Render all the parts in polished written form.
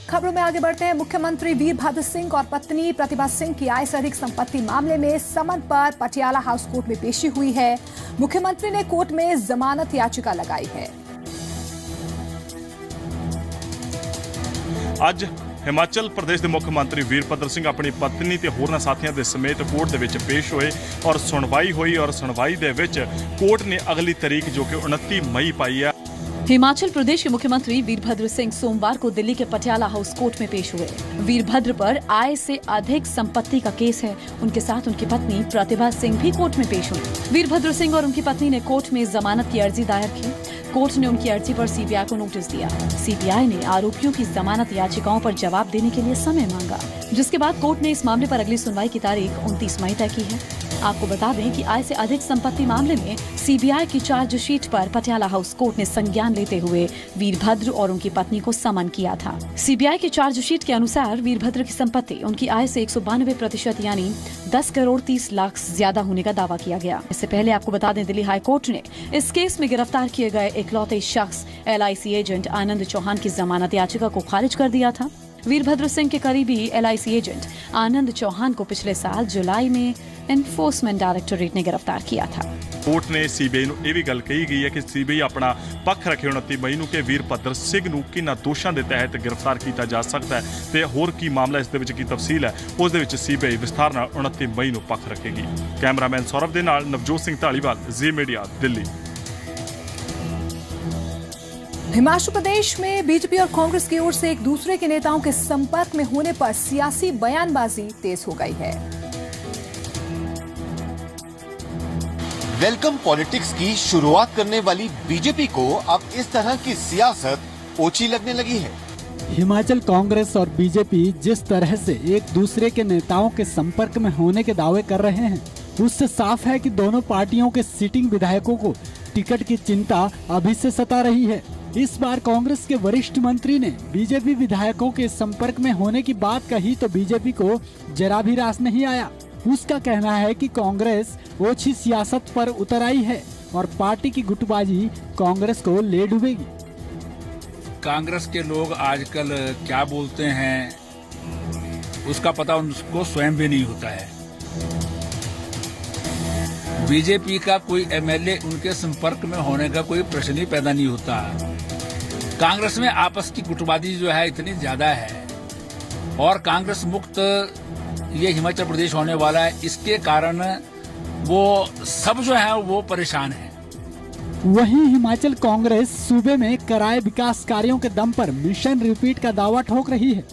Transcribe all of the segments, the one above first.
खबरों में आगे बढ़ते हैं। मुख्यमंत्री वीरभद्र सिंह और पत्नी प्रतिभा सिंह की आय से अधिक संपत्ति मामले में समन पर पटियाला हाउस कोर्ट में पेशी हुई है। मुख्यमंत्री ने कोर्ट में जमानत याचिका लगाई है। आज हिमाचल प्रदेश के मुख्यमंत्री वीरभद्र सिंह अपनी पत्नी ते होरना साथियों के समेत कोर्ट दे विच पेश हुए और सुनवाई हुई और सुनवाई दे विच कोर्ट ने अगली तारीख जो कि 29 मई पाई है। हिमाचल प्रदेश के मुख्यमंत्री वीरभद्र सिंह सोमवार को दिल्ली के पटियाला हाउस कोर्ट में पेश हुए। वीरभद्र पर आय से अधिक संपत्ति का केस है। उनके साथ उनकी पत्नी प्रतिभा सिंह भी कोर्ट में पेश हुई। वीरभद्र सिंह और उनकी पत्नी ने कोर्ट में जमानत की अर्जी दायर की। कोर्ट ने उनकी अर्जी पर सीबीआई को नोटिस दिया। सीबीआई ने आरोपियों की जमानत याचिकाओं पर जवाब देने के लिए समय मांगा, जिसके बाद कोर्ट ने इस मामले पर अगली सुनवाई की तारीख 29 मई तय की है। आपको बता दें कि आय से अधिक संपत्ति मामले में सीबीआई की चार्जशीट पर पटियाला हाउस कोर्ट ने संज्ञान लेते हुए वीरभद्र और उनकी पत्नी को समन किया था। सीबीआई की चार्जशीट के अनुसार वीरभद्र की संपत्ति उनकी आय से 192% यानी 10 करोड़ 30 लाख ज्यादा होने का दावा किया गया। इससे पहले आपको बता दें, दिल्ली हाई कोर्ट ने इस केस में गिरफ्तार किए गए इकलौते शख्स LIC एजेंट आनंद चौहान की जमानत याचिका को खारिज कर दिया था। वीरभद्र सिंह के करीबी LIC एजेंट आनंद चौहान को पिछले साल जुलाई में एनफोर्समेंट डायरेक्टोरेट ने गिरफ्तार किया था। कोर्ट ने सीबीआई ਨੂੰ ਇਹ ਵੀ ਗੱਲ ਕਹੀ ਗਈ ਹੈ ਕਿ सीबीआई अपना पक्ष रखे 29 मई ਨੂੰ ਕਿ वीरभद्र सिंह ਨੂੰ ਕਿਹਨਾਂ ਦੋਸ਼ਾਂ ਦੇ ਤਹਿਤ गिरफ्तार ਕੀਤਾ ਜਾ ਸਕਦਾ ਹੈ ਤੇ ਹੋਰ ਕੀ ਮਾਮਲਾ ਇਸ ਦੇ ਵਿੱਚ ਕੀ ਤਫਸੀਲ ਹੈ ਉਸ ਦੇ ਵਿੱਚ सीबीआई ਵਿਸਥਾਰ ਨਾਲ 29 ਮਈ ਨੂੰ ਪੱਖ ਰੱਖੇਗੀ। ਕੈਮਰਾਮੈਨ ਸੌਰਵ ਦੇ ਨਾਲ ਨਵਜੋਤ ਸਿੰਘ ਢਾਲੀਵਾਲ, ਜ਼ੀ ਮੀਡੀਆ, ਦਿੱਲੀ। हिमाचल प्रदेश में बीजेपी और कांग्रेस की ओर से एक दूसरे के नेताओं के संपर्क में होने पर सियासी बयानबाजी तेज हो गई है। वेलकम पॉलिटिक्स की शुरुआत करने वाली बीजेपी को अब इस तरह की सियासत ओछी लगने लगी है। हिमाचल कांग्रेस और बीजेपी जिस तरह से एक दूसरे के नेताओं के संपर्क में होने के दावे कर रहे हैं, उससे साफ है कि दोनों पार्टियों के सिटिंग विधायकों को टिकट की चिंता अभी से सता रही है। इस बार कांग्रेस के वरिष्ठ मंत्री ने बीजेपी विधायकों के संपर्क में होने की बात कही तो बीजेपी को जरा भी रास नहीं आया। उसका कहना है कि कांग्रेस ओछी सियासत पर उतर आई है और पार्टी की गुटबाजी कांग्रेस को ले डूबेगी। कांग्रेस के लोग आजकल क्या बोलते हैं उसका पता उनको स्वयं भी नहीं होता है। बीजेपी का कोई MLA उनके संपर्क में होने का कोई प्रश्न ही पैदा नहीं होता। कांग्रेस में आपस की गुटबाजी जो है इतनी ज्यादा है और कांग्रेस मुक्त ये हिमाचल प्रदेश होने वाला है, इसके कारण वो सब जो है वो परेशान है। वहीं हिमाचल कांग्रेस सूबे में कराए विकास कार्यों के दम पर मिशन रिपीट का दावा ठोक रही है।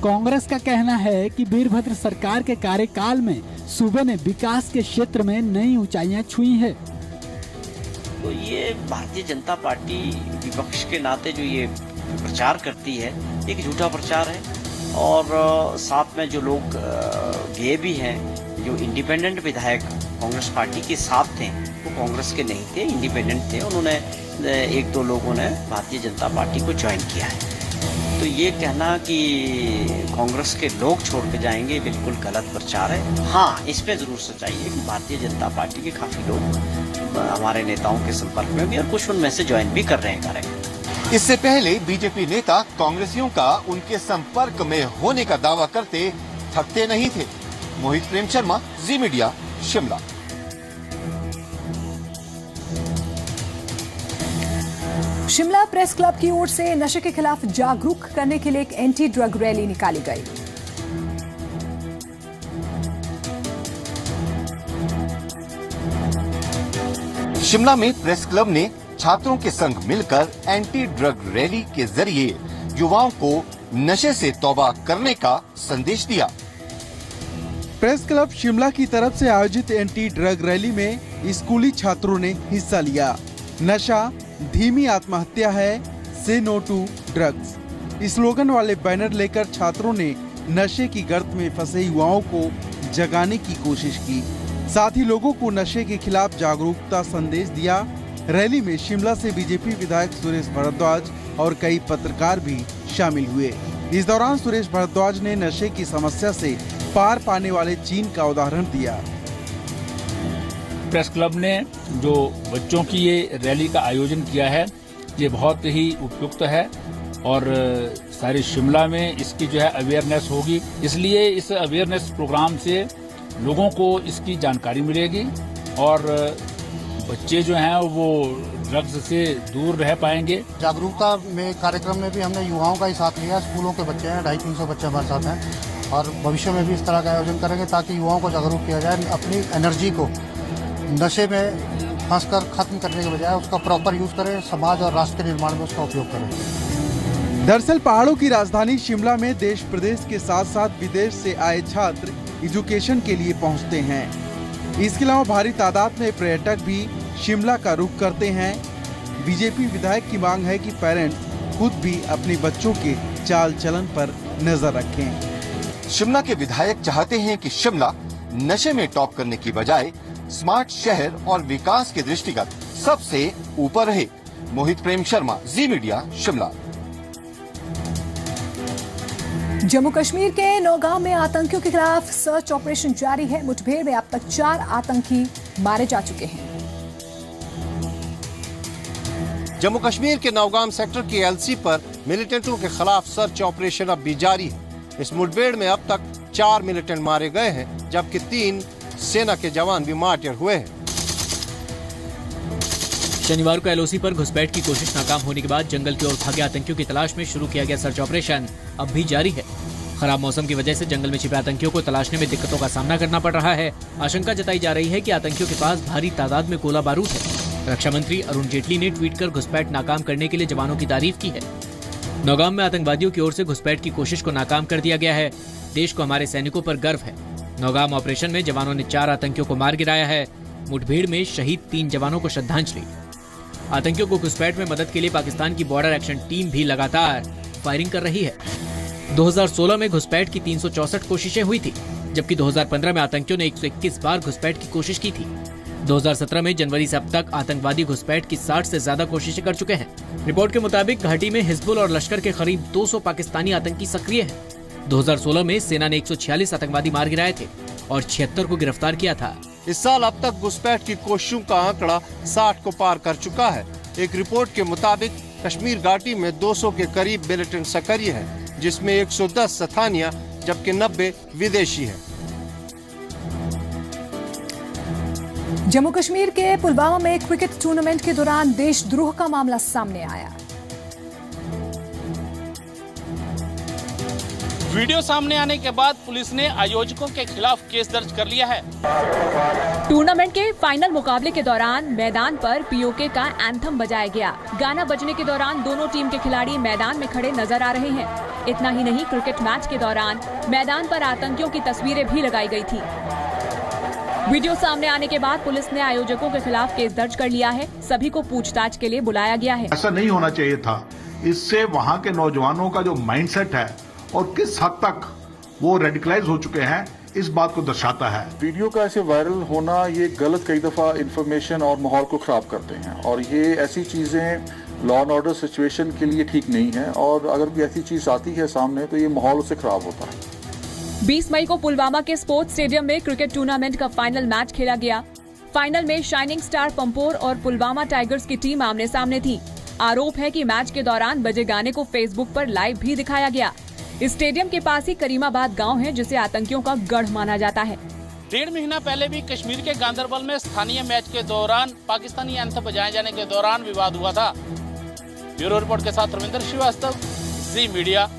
कांग्रेस का कहना है कि वीरभद्र सरकार के कार्यकाल में सूबे ने विकास के क्षेत्र में नई ऊंचाइयां छुई है। तो ये भारतीय जनता पार्टी विपक्ष के नाते जो ये प्रचार करती है एक झूठा प्रचार है और साथ में जो लोग ये भी हैं जो इंडिपेंडेंट विधायक कांग्रेस पार्टी के साथ थे वो कांग्रेस के नहीं थे, इंडिपेंडेंट थे। उन्होंने एक दो लोगों ने भारतीय जनता पार्टी को ज्वाइन किया है। तो ये कहना कि कांग्रेस के लोग छोड़ के जाएंगे बिल्कुल गलत प्रचार है। हाँ, इसमें जरूर सच्चाई है कि भारतीय जनता पार्टी के काफी लोग हमारे नेताओं के संपर्क में भी और कुछ उनमें से ज्वाइन भी कर रहे हैं कार्यक्रम। इससे पहले बीजेपी नेता कांग्रेसियों का उनके संपर्क में होने का दावा करते थकते नहीं थे। मोहित प्रेम शर्मा, जी मीडिया, शिमला। शिमला प्रेस क्लब की ओर से नशे के खिलाफ जागरूक करने के लिए एक एंटी ड्रग रैली निकाली गई। शिमला में प्रेस क्लब ने छात्रों के संग मिलकर एंटी ड्रग रैली के जरिए युवाओं को नशे से तौबा करने का संदेश दिया। प्रेस क्लब शिमला की तरफ से आयोजित एंटी ड्रग रैली में स्कूली छात्रों ने हिस्सा लिया। नशा धीमी आत्महत्या है, से नो टू ड्रग्स स्लोगन वाले बैनर लेकर छात्रों ने नशे की गर्त में फंसे युवाओं को जगाने की कोशिश की। साथ ही लोगों को नशे के खिलाफ जागरूकता संदेश दिया। रैली में शिमला से बीजेपी विधायक सुरेश भारद्वाज और कई पत्रकार भी शामिल हुए। इस दौरान सुरेश भारद्वाज ने नशे की समस्या से पार पाने वाले चीन का उदाहरण दिया। प्रेस क्लब ने जो बच्चों की ये रैली का आयोजन किया है ये बहुत ही उपयुक्त है और सारे शिमला में इसकी जो है अवेयरनेस होगी। इसलिए इस अवेयरनेस प्रोग्राम से लोगों को इसकी जानकारी मिलेगी और बच्चे जो हैं वो ड्रग्स से दूर रह पाएंगे। जागरूकता में कार्यक्रम में भी हमने युवाओं का ही साथ लिया। स्कूलों के बच्चे हैं, 250-300 बच्चे हमारे साथ हैं और भविष्य में भी इस तरह का आयोजन करेंगे ताकि युवाओं को जागरूक किया जाए। अपनी एनर्जी को नशे में फंसकर खत्म करने के बजाय उसका प्रॉपर यूज करें, समाज और राष्ट्र के निर्माण में उसका उपयोग करें। दरअसल पहाड़ों की राजधानी शिमला में देश प्रदेश के साथ साथ विदेश से आए छात्र एजुकेशन के लिए पहुंचते हैं। इसके अलावा भारी तादाद में पर्यटक भी शिमला का रुख करते हैं। बीजेपी विधायक की मांग है कि पेरेंट्स खुद भी अपने बच्चों के चाल चलन पर नजर रखें। शिमला के विधायक चाहते हैं कि शिमला नशे में टॉप करने की बजाय स्मार्ट शहर और विकास के दृष्टिगत सबसे ऊपर रहे। मोहित प्रेम शर्मा, जी मीडिया, शिमला। जम्मू कश्मीर के नौगांव में आतंकियों के खिलाफ सर्च ऑपरेशन जारी है। मुठभेड़ में अब तक 4 आतंकी मारे जा चुके हैं। जम्मू कश्मीर के नौगांव सेक्टर की एलसी पर मिलिटेंटों के खिलाफ सर्च ऑपरेशन अब भी जारी है। इस मुठभेड़ में अब तक 4 मिलिटेंट मारे गए हैं, जबकि 3 सेना के जवान भी मार्टियर हुए हैं। शनिवार को एलओसी पर घुसपैठ की कोशिश नाकाम होने के बाद जंगल की ओर भागे आतंकियों की तलाश में शुरू किया गया सर्च ऑपरेशन अब भी जारी है। खराब मौसम की वजह से जंगल में छिपे आतंकियों को तलाशने में दिक्कतों का सामना करना पड़ रहा है। आशंका जताई जा रही है कि आतंकियों के पास भारी तादाद में गोला बारूद है। रक्षा मंत्री अरुण जेटली ने ट्वीट कर घुसपैठ नाकाम करने के लिए जवानों की तारीफ की है। नौगांव में आतंकवादियों की ओर से घुसपैठ की कोशिश को नाकाम कर दिया गया है। देश को हमारे सैनिकों पर गर्व है। नौगांव ऑपरेशन में जवानों ने 4 आतंकियों को मार गिराया है। मुठभेड़ में शहीद 3 जवानों को श्रद्धांजलि। आतंकियों को घुसपैठ में मदद के लिए पाकिस्तान की बॉर्डर एक्शन टीम भी लगातार फायरिंग कर रही है। 2016 में घुसपैठ की 364 कोशिशें हुई थी, जबकि 2015 में आतंकियों ने 121 बार घुसपैठ की कोशिश की थी। 2017 में जनवरी से अब तक आतंकवादी घुसपैठ की 60 से ज्यादा कोशिशें कर चुके हैं। रिपोर्ट के मुताबिक घाटी में हिजबुल और लश्कर के करीब 200 पाकिस्तानी आतंकी सक्रिय हैं। 2016 में सेना ने 146 आतंकवादी मार गिराए थे और 76 को गिरफ्तार किया था। इस साल अब तक घुसपैठ की कोशिशों का आंकड़ा 60 को पार कर चुका है। एक रिपोर्ट के मुताबिक कश्मीर घाटी में 200 के करीब मिलिटेंट सक्रिय हैं, जिसमें 110 स्थानीय जबकि 90 विदेशी हैं। जम्मू कश्मीर के पुलवामा में क्रिकेट टूर्नामेंट के दौरान देशद्रोह का मामला सामने आया। वीडियो सामने आने के बाद पुलिस ने आयोजकों के खिलाफ केस दर्ज कर लिया है। टूर्नामेंट के फाइनल मुकाबले के दौरान मैदान पर पीओके का एंथम बजाया गया। गाना बजने के दौरान दोनों टीम के खिलाड़ी मैदान में खड़े नजर आ रहे हैं। इतना ही नहीं, क्रिकेट मैच के दौरान मैदान पर आतंकियों की तस्वीरें भी लगाई गई थी। वीडियो सामने आने के बाद पुलिस ने आयोजकों के खिलाफ केस दर्ज कर लिया है। सभी को पूछताछ के लिए बुलाया गया है। ऐसा नहीं होना चाहिए था। इससे वहाँ के नौजवानों का जो माइंडसेट है और किस हद तक वो रेडिकलाइज हो चुके हैं, इस बात को दर्शाता है। वीडियो का ऐसे वायरल होना ये गलत कई दफा इंफॉर्मेशन और माहौल को खराब करते हैं और ये ऐसी चीजें लॉ एंड ऑर्डर सिचुएशन के लिए ठीक नहीं है और अगर भी ऐसी चीज आती है सामने तो ये माहौल उससे खराब होता है। 20 मई को पुलवामा के स्पोर्ट्स स्टेडियम में क्रिकेट टूर्नामेंट का फाइनल मैच खेला गया। फाइनल में शाइनिंग स्टार पंपोर और पुलवामा टाइगर्स की टीम आमने सामने थी। आरोप है कि मैच के दौरान बजे गाने को फेसबुक पर लाइव भी दिखाया गया। इस स्टेडियम के पास ही करीमाबाद गांव है, जिसे आतंकियों का गढ़ माना जाता है। 1.5 महीना पहले भी कश्मीर के गांदरबल में स्थानीय मैच के दौरान पाकिस्तानी एंथम बजाए जाने के दौरान विवाद हुआ था। ब्यूरो रिपोर्ट के साथ रविंद्र श्रीवास्तव, जी मीडिया।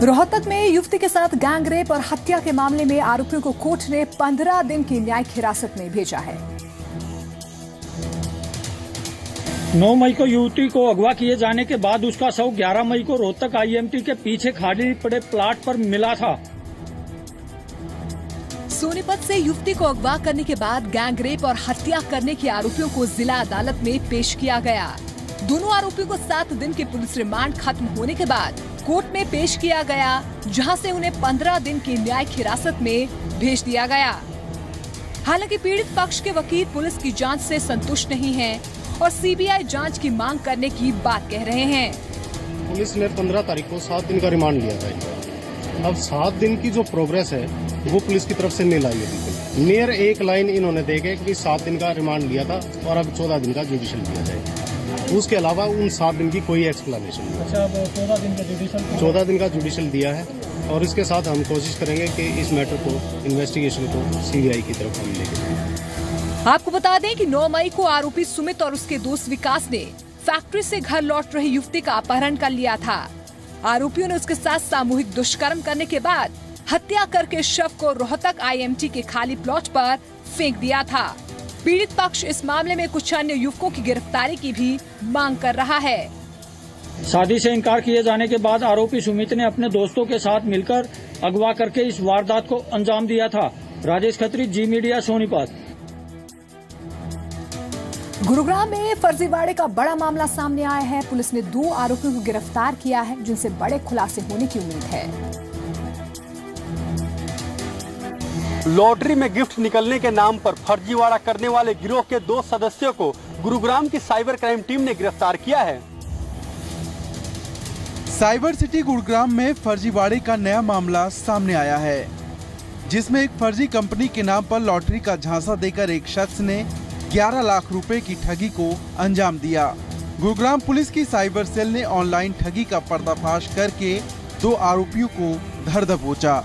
रोहतक में युवती के साथ गैंगरेप और हत्या के मामले में आरोपियों को कोर्ट ने 15 दिन की न्यायिक हिरासत में भेजा है। 9 मई को युवती को अगवा किए जाने के बाद उसका शव 11 मई को रोहतक आईएमटी के पीछे खाली पड़े प्लाट पर मिला था। सोनीपत से युवती को अगवा करने के बाद गैंगरेप और हत्या करने के आरोपियों को जिला अदालत में पेश किया गया। दोनों आरोपियों को 7 दिन के पुलिस रिमांड खत्म होने के बाद कोर्ट में पेश किया गया, जहां से उन्हें 15 दिन की न्यायिक हिरासत में भेज दिया गया। हालांकि पीड़ित पक्ष के वकील पुलिस की जांच से संतुष्ट नहीं हैं और सीबीआई जांच की मांग करने की बात कह रहे हैं। पुलिस ने 15 तारीख को 7 दिन का रिमांड लिया था। अब 7 दिन की जो प्रोग्रेस है वो पुलिस की तरफ से नहीं लाई है। नियर एक लाइन इन्होंने देके कि 7 दिन का रिमांड लिया था और अब 14 दिन का जुडिशियल दिया जाए। उसके अलावा उन 7 दिन की कोई एक्सप्लेनेशन नहीं। अच्छा, 14 दिन का जुडिशल 14 दिन का जुडिशल दिया है और इसके साथ हम कोशिश करेंगे कि इस मैटर को, इन्वेस्टिगेशन को CBI की तरफ हम लेके जाएं। आपको बता दें कि 9 मई को आरोपी सुमित और उसके दोस्त विकास ने फैक्ट्री से घर लौट रही युवती का अपहरण कर लिया था। आरोपियों ने उसके साथ सामूहिक दुष्कर्म करने के बाद हत्या करके शव को रोहतक IMT के खाली प्लॉट पर फेंक दिया था। पीड़ित पक्ष इस मामले में कुछ अन्य युवकों की गिरफ्तारी की भी मांग कर रहा है। शादी से इनकार किए जाने के बाद आरोपी सुमित ने अपने दोस्तों के साथ मिलकर अगवा करके इस वारदात को अंजाम दिया था। राजेश खत्री, जी मीडिया, सोनीपत। गुरुग्राम में फर्जीवाड़े का बड़ा मामला सामने आया है। पुलिस ने 2 आरोपियों को गिरफ्तार किया है, जिनसे बड़े खुलासे होने की उम्मीद है। लॉटरी में गिफ्ट निकलने के नाम पर फर्जीवाड़ा करने वाले गिरोह के 2 सदस्यों को गुरुग्राम की साइबर क्राइम टीम ने गिरफ्तार किया है। साइबर सिटी गुरुग्राम में फर्जीवाड़े का नया मामला सामने आया है, जिसमें एक फर्जी कंपनी के नाम पर लॉटरी का झांसा देकर एक शख्स ने 11 लाख रुपए की ठगी को अंजाम दिया। गुरुग्राम पुलिस की साइबर सेल ने ऑनलाइन ठगी का पर्दाफाश करके 2 आरोपियों को धर दबोचा।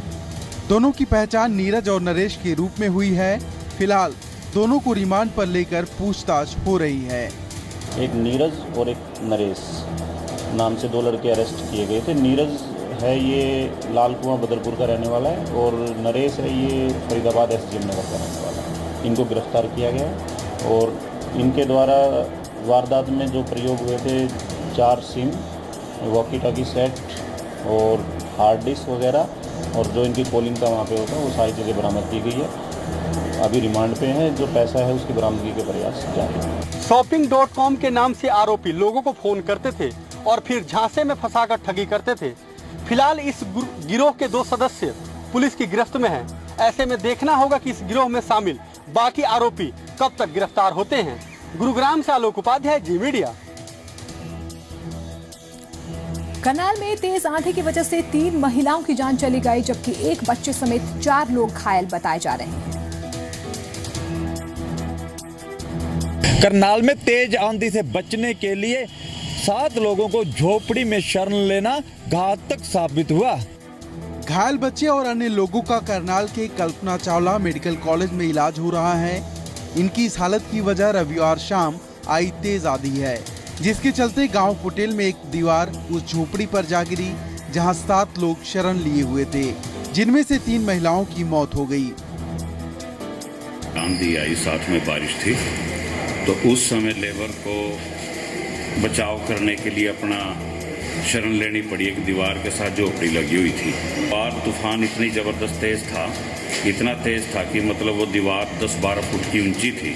दोनों की पहचान नीरज और नरेश के रूप में हुई है। फिलहाल दोनों को रिमांड पर लेकर पूछताछ हो रही है। एक नीरज और एक नरेश नाम से 2 लड़के अरेस्ट किए गए थे। नीरज है ये लाल कुआं बदरपुर का रहने वाला है और नरेश है ये फरीदाबाद SGM नगर का रहने वाला है। इनको गिरफ्तार किया गया और इनके द्वारा वारदात में जो प्रयोग हुए थे 4 सिम, वॉकी टॉकी सेट और हार्ड डिस्क वगैरह और जो इनकी कॉलिंग का वहाँ पे होता है वो सारी चीज़ें बरामद की गई है। अभी रिमांड पे हैं। जो पैसा है उसकी बरामदगी के प्रयास जारी है। शॉपिंग.com के नाम से आरोपी लोगों को फोन करते थे और फिर झांसे में फंसाकर ठगी करते थे। फिलहाल इस गिरोह के 2 सदस्य पुलिस की गिरफ्त में हैं। ऐसे में देखना होगा कि इस गिरोह में शामिल बाकी आरोपी कब तक गिरफ्तार होते हैं। गुरुग्राम से आलोक उपाध्याय, जी मीडिया। करनाल में तेज आंधी की वजह से 3 महिलाओं की जान चली गई, जबकि एक बच्चे समेत 4 लोग घायल बताए जा रहे हैं। करनाल में तेज आंधी से बचने के लिए 7 लोगों को झोपड़ी में शरण लेना घातक साबित हुआ। घायल बच्चे और अन्य लोगों का करनाल के कल्पना चावला मेडिकल कॉलेज में इलाज हो रहा है। इनकी इस हालत की वजह रविवार शाम आई तेज आंधी है, जिसके चलते गांव पुटेल में एक दीवार उस झोपड़ी पर जा गिरी, जहां 7 लोग शरण लिए हुए थे, जिनमें से 3 महिलाओं की मौत हो गई। आंधी आई, साथ में बारिश थी, तो उस समय लेबर को बचाव करने के लिए अपना शरण लेनी पड़ी। एक दीवार के साथ झोपड़ी लगी हुई थी और तूफान इतनी जबरदस्त तेज था, इतना तेज था कि मतलब वो दीवार 10-12 फुट की ऊंची थी,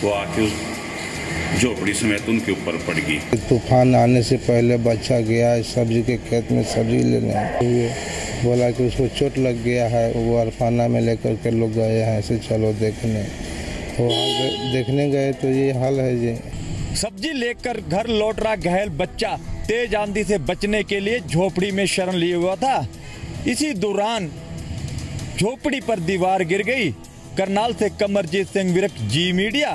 वो आके उस झोपड़ी समेत उनके ऊपर पड़ गई। तूफान आने से पहले बच्चा गया सब्जी के खेत में सब्जी लेने हुए, बोला कि उसको चोट लग गया है। वो अरफाना में लेकर के लोग गए हैं, ऐसे चलो देखने। वहाँ देखने गए तो ये हाल है जी। सब्जी लेकर घर लौट रहा घायल बच्चा तेज आंधी से बचने के लिए झोपड़ी में शरण लिए हुआ था। इसी दौरान झोपड़ी पर दीवार गिर गई। करनाल से कमरजीत सिंह विरक, जी मीडिया।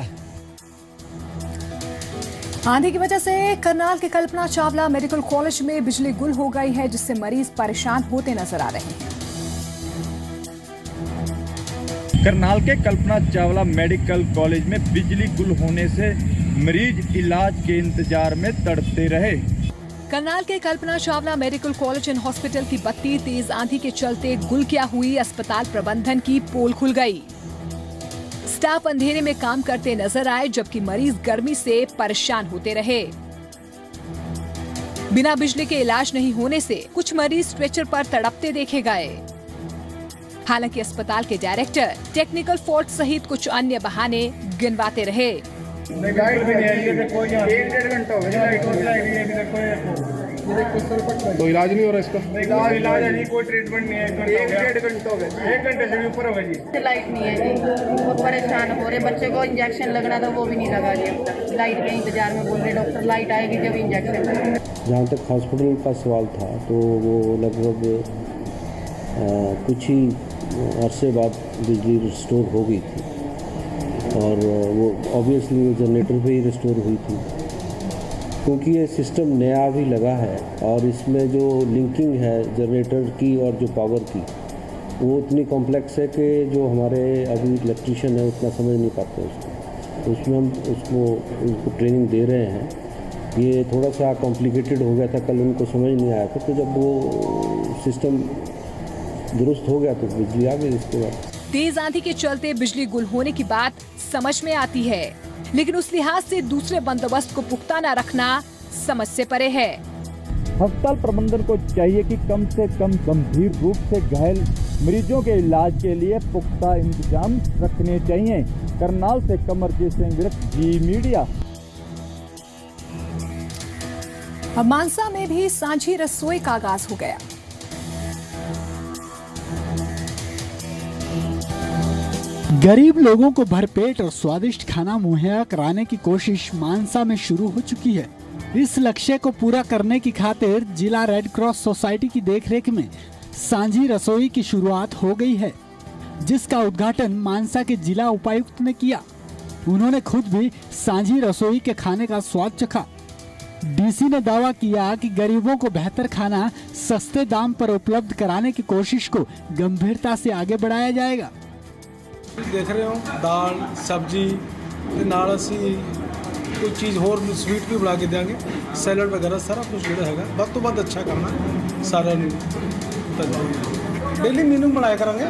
आंधी की वजह से करनाल के कल्पना चावला मेडिकल कॉलेज में बिजली गुल हो गई है, जिससे मरीज परेशान होते नजर आ रहे हैं। करनाल के कल्पना चावला मेडिकल कॉलेज में बिजली गुल होने से मरीज इलाज के इंतजार में तड़पते रहे। करनाल के Kalpana Chawla medical college and hospital की बत्ती तेज आंधी के चलते गुल क्या हुई। अस्पताल प्रबंधन की पोल खुल गई। स्टाफ अंधेरे में काम करते नजर आए, जबकि मरीज गर्मी से परेशान होते रहे। बिना बिजली के इलाज नहीं होने से कुछ मरीज स्ट्रेचर पर तड़पते देखे गए। हालांकि अस्पताल के डायरेक्टर टेक्निकल फॉल्ट सहित कुछ अन्य बहाने गिनवाते रहे। लाइट भी नहीं है, देखो यहाँ 1-1.5 घंटा हो गया, तो इलाज नहीं हो रहा इसका। इलाज है जी, कोई ट्रीटमेंट नहीं है। 1-1.5 घंटा हो गया, 1 घंटे से भी ऊपर हो गया जी। लाइट नहीं है जी, बहुत परेशान हो रहे। बच्चे को इंजेक्शन लगना था, वो भी नहीं लगा जी। लाइट के इंतजार में बोल रहे डॉक्टर, लाइट आएगी जब इंजेक्शन। जहाँ तक हॉस्पिटल का सवाल था, तो वो लगभग कुछ ही अरसे बाद बिजली रिस्टोर हो गई थी और वो ऑब्वियसली जनरेटर पे ही रिस्टोर हुई थी। क्योंकि ये सिस्टम नया भी लगा है और इसमें जो लिंकिंग है जनरेटर की और जो पावर की वो इतनी कॉम्प्लेक्स है कि जो हमारे अभी इलेक्ट्रीशियन है उतना समझ नहीं पाते उसको, तो उसमें हम उसको ट्रेनिंग दे रहे हैं। ये थोड़ा सा कॉम्प्लिकेटेड हो गया था, कल उनको समझ नहीं आया था, तो जब वो सिस्टम दुरुस्त हो गया तो बिजली आ गई। इसके बाद तेज आंधी के चलते बिजली गुल होने की बात समझ में आती है, लेकिन उस लिहाज से दूसरे बंदोबस्त को पुख्ता न रखना समझ से परे है। अस्पताल प्रबंधन को चाहिए कि कम से कम गंभीर रूप से घायल मरीजों के इलाज के लिए पुख्ता इंतजाम रखने चाहिए। करनाल से कमरजीत सिंह विर्क, जी मीडिया। अब मानसा में भी सांझी रसोई का आगाज हो गया। गरीब लोगों को भरपेट और स्वादिष्ट खाना मुहैया कराने की कोशिश मानसा में शुरू हो चुकी है। इस लक्ष्य को पूरा करने की खातिर जिला रेड क्रॉस सोसाइटी की देखरेख में सांझी रसोई की शुरुआत हो गई है, जिसका उद्घाटन मानसा के जिला उपायुक्त ने किया। उन्होंने खुद भी सांझी रसोई के खाने का स्वाद चखा। डीसी ने दावा किया कि गरीबों को बेहतर खाना सस्ते दाम पर उपलब्ध कराने की कोशिश को गंभीरता से आगे बढ़ाया जाएगा। देख रहे हो दाल सब्जी नाल असी कोई चीज़ होर स्वीट भी बना के देंगे, सैलड वगैरह सारा कुछ जो है ਵੱਧ ਤੋਂ ਵੱਧ अच्छा करना सारा डेली मेनू बनाया करेंगे,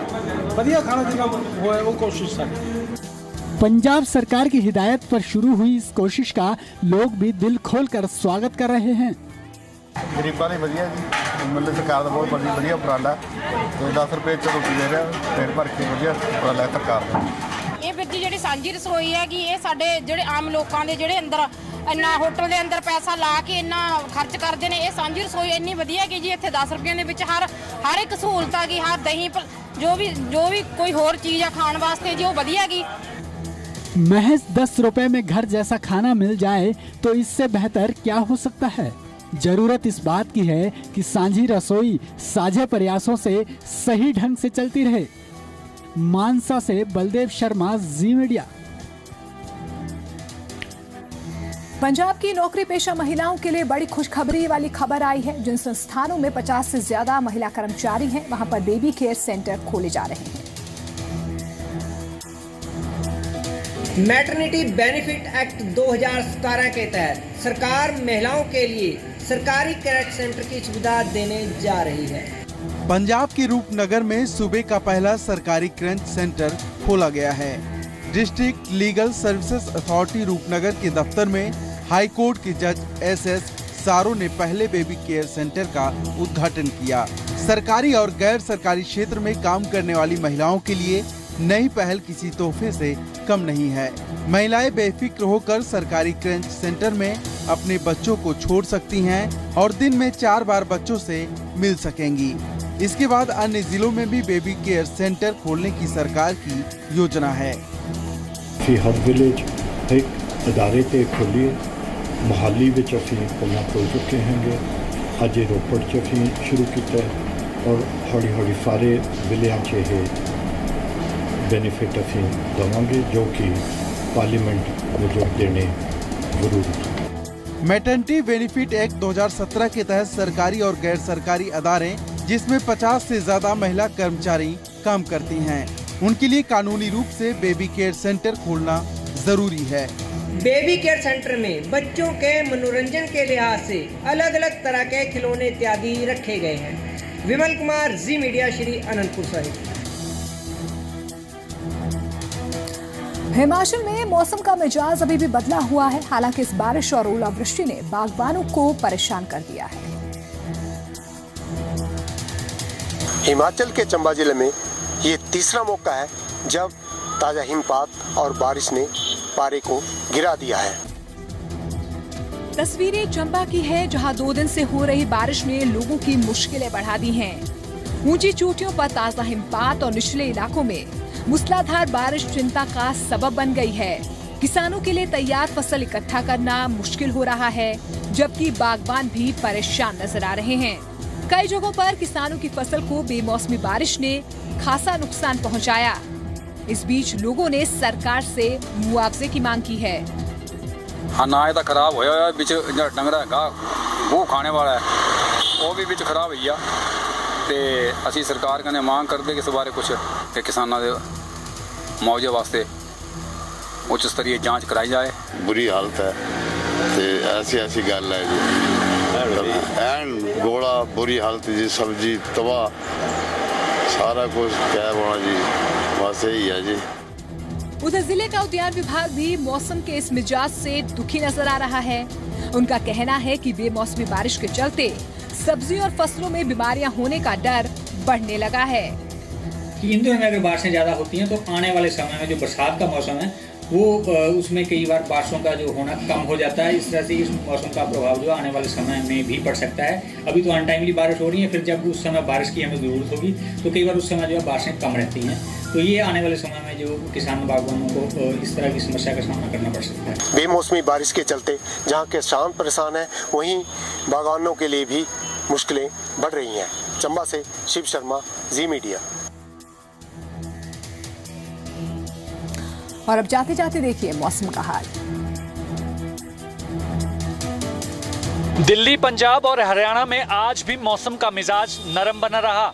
बढ़िया खाना जितना वो है वो कोशिश है। पंजाब सरकार की हिदायत पर शुरू हुई इस कोशिश का लोग भी दिल खोलकर स्वागत कर रहे हैं। गरीबों ने वधिया जी मतलब सरकार का बहुत वधिया उपराला, 10 रुपए च रोटी दे रहा, पेट भर के वधिया उपराला सरकार का। ਇਹ ਵੀਰ ਜੀ ਜਿਹੜੀ ਸਾਂਝੀ ਰਸੋਈ ਹੈਗੀ ਇਹ ਸਾਡੇ ਜਿਹੜੇ ਆਮ ਲੋਕਾਂ ਦੇ ਜਿਹੜੇ ਅੰਦਰ ਇੰਨਾ ਹੋਟਲ ਦੇ ਅੰਦਰ ਪੈਸਾ ਲਾ ਕੇ ਇੰਨਾ ਖਰਚ ਕਰਦੇ ਨੇ, ਇਹ ਸਾਂਝੀ ਰਸੋਈ ਇੰਨੀ ਵਧੀਆ ਹੈਗੀ ਜੀ। ਇੱਥੇ 10 ਰੁਪਏ ਦੇ ਵਿੱਚ ਹਰ ਇੱਕ ਸਹੂਲਤ ਹੈਗੀ, ਹਰ ਦਹੀਂ ਜੋ ਵੀ ਕੋਈ ਹੋਰ ਚੀਜ਼ ਆ ਖਾਣ ਵਾਸਤੇ ਜੀ ਉਹ ਵਧੀਆ ਹੈਗੀ। महज 10 रुपए में घर जैसा खाना मिल जाए तो इससे बेहतर क्या हो सकता है। जरूरत इस बात की है कि सांझी रसोई साझे प्रयासों से सही ढंग से चलती रहे। मानसा से बलदेव शर्मा, जी मीडिया। पंजाब की नौकरी पेशा महिलाओं के लिए बड़ी खुशखबरी वाली खबर आई है। जिन संस्थानों में 50 से ज्यादा महिला कर्मचारी हैं, वहां पर बेबी केयर सेंटर खोले जा रहे हैं। मैटरनिटी बेनिफिट एक्ट 2017 के तहत सरकार महिलाओं के लिए सरकारी क्रंच सेंटर की सुविधा देने जा रही है। पंजाब के रूपनगर में सूबे का पहला सरकारी क्रंच सेंटर खोला गया है। District legal services authority Rupnagar के दफ्तर में हाई कोर्ट के जज SS सारो ने पहले बेबी केयर सेंटर का उद्घाटन किया। सरकारी और गैर सरकारी क्षेत्र में काम करने वाली महिलाओं के लिए नई पहल किसी तोहफे से कम नहीं है। महिलाएं बेफिक्र होकर सरकारी क्रंच सेंटर में अपने बच्चों को छोड़ सकती हैं और दिन में 4 बार बच्चों से मिल सकेंगी। इसके बाद अन्य जिलों में भी बेबी केयर सेंटर खोलने की सरकार की योजना है। हर विलेज एक अदारे पे खोलिए, मोहाली विच असीं पहला खोल चुके हैं, अज रोपड़ च असीं शुरू किया और हौली हौली सारे विलेयां च ये बेनिफिट असीं देवांगे जो कि पार्लीमेंट वजों देने जरूरी है। मैटरनिटी बेनिफिट एक्ट 2017 के तहत सरकारी और गैर सरकारी अदारे जिसमें 50 से ज्यादा महिला कर्मचारी काम करती हैं, उनके लिए कानूनी रूप से बेबी केयर सेंटर खोलना जरूरी है। बेबी केयर सेंटर में बच्चों के मनोरंजन के लिहाज से अलग अलग तरह के खिलौने इत्यादि रखे गए हैं। विमल कुमार, जी मीडिया, श्री अनंतपुर साहिब। हिमाचल में मौसम का मिजाज अभी भी बदला हुआ है। हालांकि इस बारिश और ओलावृष्टि ने बागबानों को परेशान कर दिया है। हिमाचल के चंबा जिले में ये तीसरा मौका है जब ताजा हिमपात और बारिश ने पारे को गिरा दिया है। तस्वीरें चंबा की है, जहां 2 दिन से हो रही बारिश ने लोगों की मुश्किलें बढ़ा दी हैं। ऊंची चोटियों पर ताजा हिमपात और निचले इलाकों में मूसलाधार बारिश चिंता का सबब बन गई है। किसानों के लिए तैयार फसल इकट्ठा करना मुश्किल हो रहा है, जबकि बागबान भी परेशान नजर आ रहे हैं। कई जगहों पर किसानों की फसल को बेमौसमी बारिश ने खासा नुकसान पहुंचाया। इस बीच लोगों ने सरकार से मुआवजे की मांग की है। हाँ ना ये तो खराब होया बिच डंगरा है वो खाने वाला है वो भी बिच खराब हुई ते असी सरकार कने मांग करते कि इस बारे कुछ कि किसानों के मुआवजे वास्ते उच्च स्तरीय जांच कराई जाए। बुरी हालत है ते ऐसी गल है जी एन गोला बुरी हालत जी सब्जी तबाह सारा कुछ क्या होना जी बस यही है जी। उधर जिले का उद्यान विभाग भी मौसम के इस मिजाज से दुखी नजर आ रहा है। उनका कहना है कि बेमौसमी बारिश के चलते सब्जी और फसलों में बीमारियां होने का डर बढ़ने लगा है। इन दिनों में अगर बारिशें ज्यादा होती हैं तो आने वाले समय में जो बरसात का मौसम है वो उसमें कई बार बारिशों का जो होना कम हो जाता है। इस तरह से इस मौसम का प्रभाव जो आने वाले समय में भी पड़ सकता है। अभी तो अनटाइमली बारिश हो रही है, फिर जब उस समय बारिश की हमें जरूरत होगी तो कई बार उस समय जो है बारिशें कम रहती हैं। तो ये आने वाले समय में जो किसान बागवानों को इस तरह की समस्या का सामना करना पड़ सकता है। बेमौसमी बारिश के चलते जहां किसान परेशान है वहीं बागवानों के लिए भी मुश्किलें बढ़ रही हैं। चंबा से शिव शर्मा, जी मीडिया। और अब जाते जाते देखिए मौसम का हाल। दिल्ली, पंजाब और हरियाणा में आज भी मौसम का मिजाज नरम बना रहा।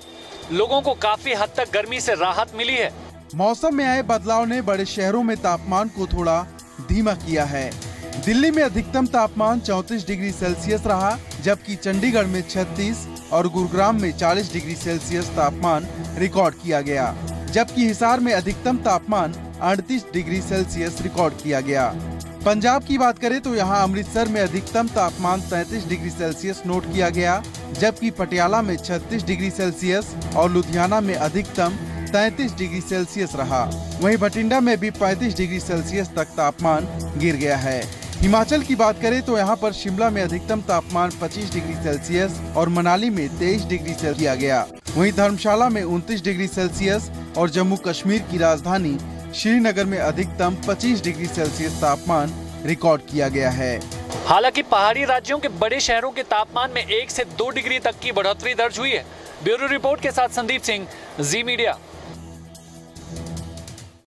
लोगों को काफी हद तक गर्मी से राहत मिली है। मौसम में आए बदलाव ने बड़े शहरों में तापमान को थोड़ा धीमा किया है। दिल्ली में अधिकतम तापमान 34 डिग्री सेल्सियस रहा, जबकि चंडीगढ़ में 36 और गुरुग्राम में 40 डिग्री सेल्सियस तापमान रिकॉर्ड किया गया, जबकि हिसार में अधिकतम तापमान 38 डिग्री सेल्सियस रिकॉर्ड किया गया। पंजाब की बात करें तो यहाँ अमृतसर में अधिकतम तापमान 33 डिग्री सेल्सियस नोट किया गया, जबकि पटियाला में 36 डिग्री सेल्सियस और लुधियाना में अधिकतम 33 डिग्री सेल्सियस रहा। वहीं बठिंडा में भी 35 डिग्री सेल्सियस तक तापमान गिर गया है। हिमाचल की बात करें तो यहाँ पर शिमला में अधिकतम तापमान 25 डिग्री सेल्सियस और मनाली में 23 डिग्री सेल्सियस किया गया। वहीं धर्मशाला में 29 डिग्री सेल्सियस और जम्मू कश्मीर की राजधानी श्रीनगर में अधिकतम 25 डिग्री सेल्सियस तापमान रिकॉर्ड किया गया है। हालांकि पहाड़ी राज्यों के बड़े शहरों के तापमान में 1 से 2 डिग्री तक की बढ़ोतरी दर्ज हुई है। ब्यूरो रिपोर्ट के साथ संदीप सिंह, जी मीडिया।